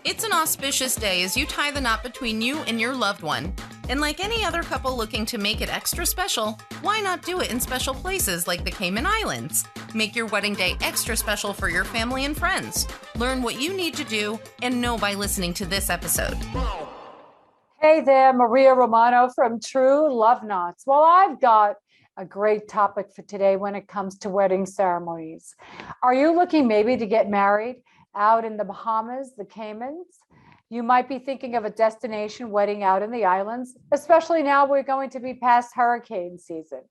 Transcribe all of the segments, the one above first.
It's an auspicious day as you tie the knot between you and your loved one. And like any other couple looking to make it extra special, why not do it in special places like the Cayman Islands? Make your wedding day extra special for your family and friends. Learn what you need to do and know by listening to this episode. Hey there, Maria Romano from True Love Knots. Well, I've got a great topic for today when it comes to wedding ceremonies. Are you looking maybe to get married out in the Bahamas, the Caymans? You might be thinking of a destination wedding out in the islands, especially now we're going to be past hurricane season.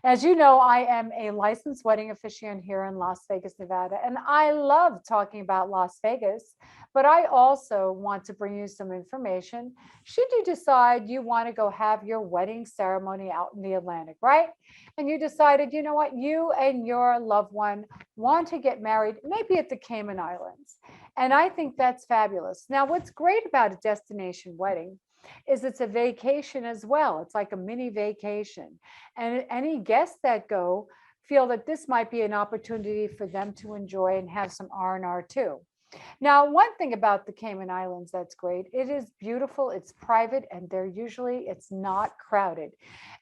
As you know, I am a licensed wedding officiant here in Las Vegas, Nevada, and I love talking about Las Vegas, but I also want to bring you some information should you decide you want to go have your wedding ceremony out in the Atlantic, right? And you decided, you know what, you and your loved one want to get married, maybe at the Cayman Islands. And I think that's fabulous. Now, what's great about a destination wedding is it's a vacation as well. It's like a mini vacation. And any guests that go feel that this might be an opportunity for them to enjoy and have some R&R too. Now, one thing about the Cayman Islands that's great, it is beautiful, it's private, and it's not crowded.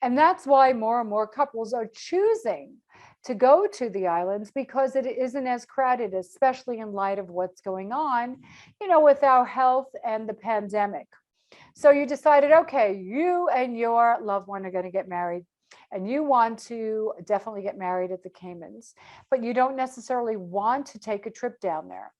And that's why more and more couples are choosing to go to the islands because it isn't as crowded, especially in light of what's going on, with our health and the pandemic. So you decided, okay, you and your loved one are going to get married and you want to definitely get married at the Caymans, but you don't necessarily want to take a trip down there.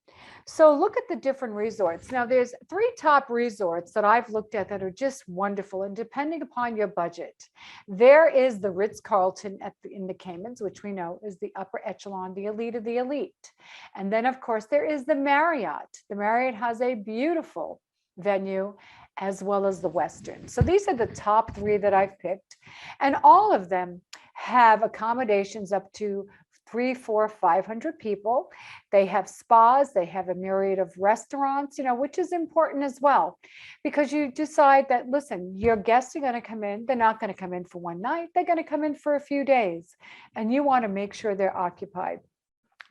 So look at the different resorts. Now there's 3 top resorts that I've looked at that are just wonderful. And depending upon your budget, there is the Ritz-Carlton in the Caymans, which we know is the upper echelon, the elite of the elite. And then of course there is the Marriott. The Marriott has a beautiful venue as well as the Western. So these are the top 3 that I've picked. And all of them have accommodations up to 300, 400, 500 people. They have spas, they have a myriad of restaurants, which is important as well, because you decide that, listen, your guests are going to come in. They're not going to come in for one night. They're going to come in for a few days, and you want to make sure they're occupied.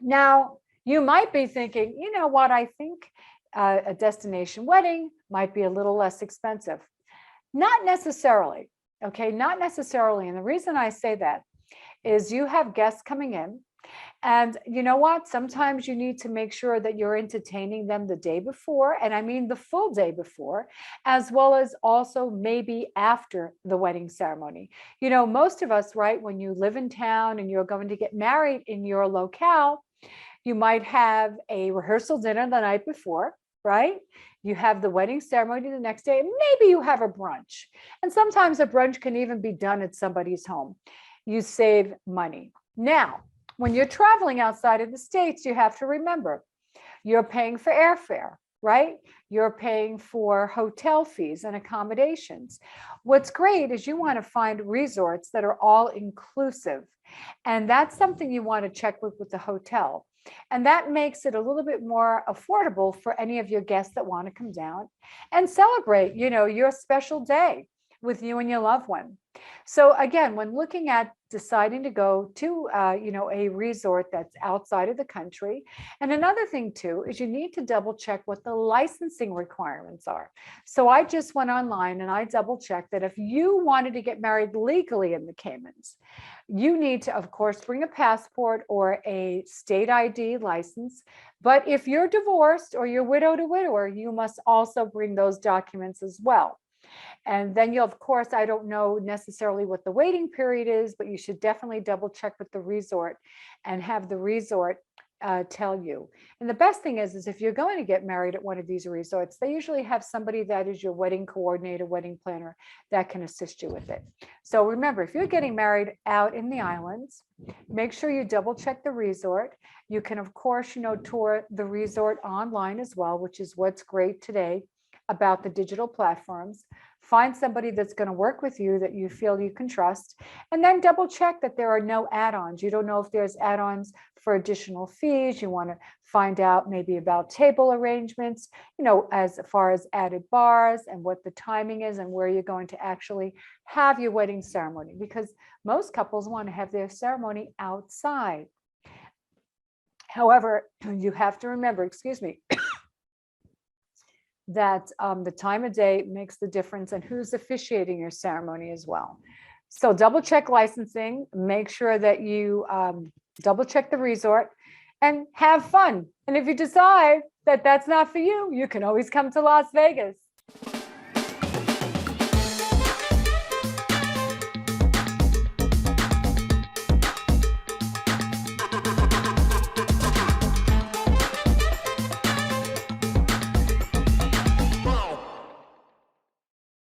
Now, you might be thinking, you know what, I think a destination wedding might be a little less expensive. Not necessarily, okay? Not necessarily. And the reason I say that is you have guests coming in, and you know what? Sometimes you need to make sure that you're entertaining them the day before, and I mean the full day before, as well as also maybe after the wedding ceremony. Most of us, right, when you live in town and you're going to get married in your locale, you might have a rehearsal dinner the night before, right? You have the wedding ceremony the next day. Maybe you have a brunch. And sometimes a brunch can even be done at somebody's home. You save money. Now, when you're traveling outside of the States, you have to remember, you're paying for airfare, right? You're paying for hotel fees and accommodations. What's great is you want to find resorts that are all inclusive. And that's something you want to check with the hotel. And that makes it a little bit more affordable for any of your guests that want to come down and celebrate, your special day with you and your loved one. So again, when looking at deciding to go to, a resort that's outside of the country, and another thing too is you need to double check what the licensing requirements are. So I just went online and I double checked that if you wanted to get married legally in the Caymans, you need to, of course, bring a passport or a state ID license. But if you're divorced or you're widow to widower, you must also bring those documents as well. And then you'll, of course, I don't know necessarily what the waiting period is, but you should definitely double check with the resort and have the resort tell you. And the best thing is if you're going to get married at one of these resorts, they usually have somebody that is your wedding coordinator, wedding planner that can assist you with it. So remember, if you're getting married out in the islands, make sure you double check the resort. You can, of course, tour the resort online as well, which is what's great today about the digital platforms. Find somebody that's going to work with you that you feel you can trust, and then double check that there are no add-ons. You don't know if there's add-ons for additional fees. You want to find out maybe about table arrangements, as far as added bars and what the timing is and where you're going to actually have your wedding ceremony, because most couples want to have their ceremony outside. However, you have to remember, excuse me, that the time of day makes the difference and who's officiating your ceremony as well. So double check licensing, make sure that you double check the resort and have fun. And if you decide that that's not for you, you can always come to Las Vegas.